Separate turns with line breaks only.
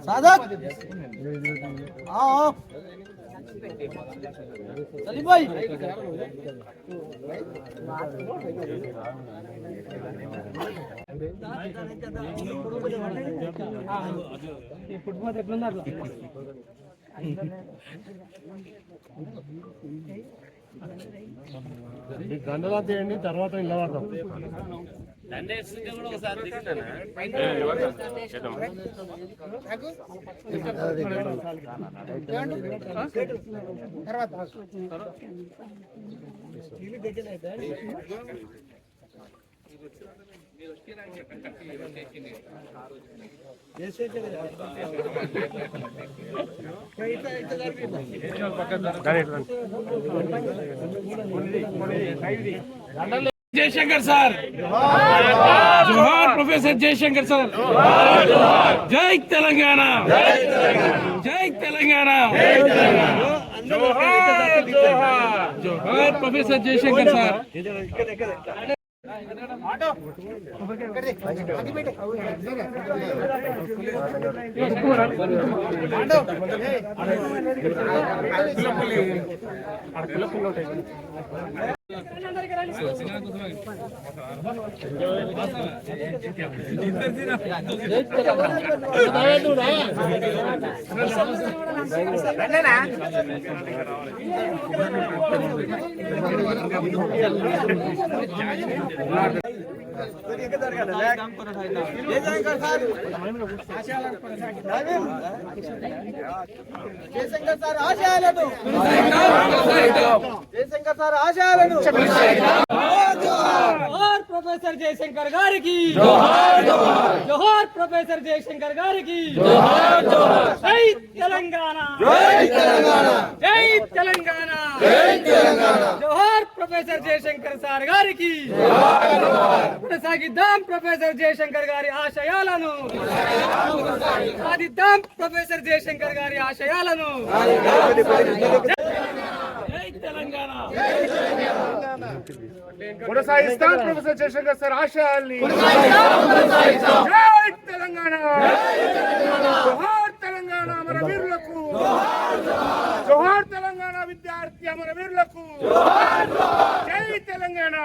साधक सलीम भाई फुटबॉल ఎట్లున్నారు
ఈ గంటలా తీయండి తర్వాత ఇలా వాడతాం
जयशंकर सर जोहार प्रोफेसर जयशंकर सर जय तेलंगाना जय तेलंगाना जोहार professor Jayashankar sir
Jayashankar sir ఆశయాలను జయశంకర్ సార్ ఆశయాలను జోహార్ ప్రొఫెసర్ జయశంకర్ గారికి జోహార్ జోహార్ జోహార్ ప్రొఫెసర్ జయశంకర్ గారికి జోహార్ జోహార్ జై తెలంగాణ జై తెలంగాణ జై తెలంగాణ జై తెలంగాణ జోహార్ ప్రొఫెసర్ జయశంకర్ సార్ గారికి జోహార్ జోహార్ కొనసాగిద్దాం ప్రొఫెసర్ జయశంకర్ గారి ఆశయాలను సాధిద్దాం ప్రొఫెసర్ జయశంకర్ గారి ఆశయాలను
కొనసాగిస్తాం ప్రొఫెసర్ జయశంకర్ సార్ ఆశయాల్ని జై తెలంగాణ జోహార్ తెలంగాణ మన వీరులకు జోహార్ తెలంగాణ విద్యార్థి అమర వీరులకు జై తెలంగాణ.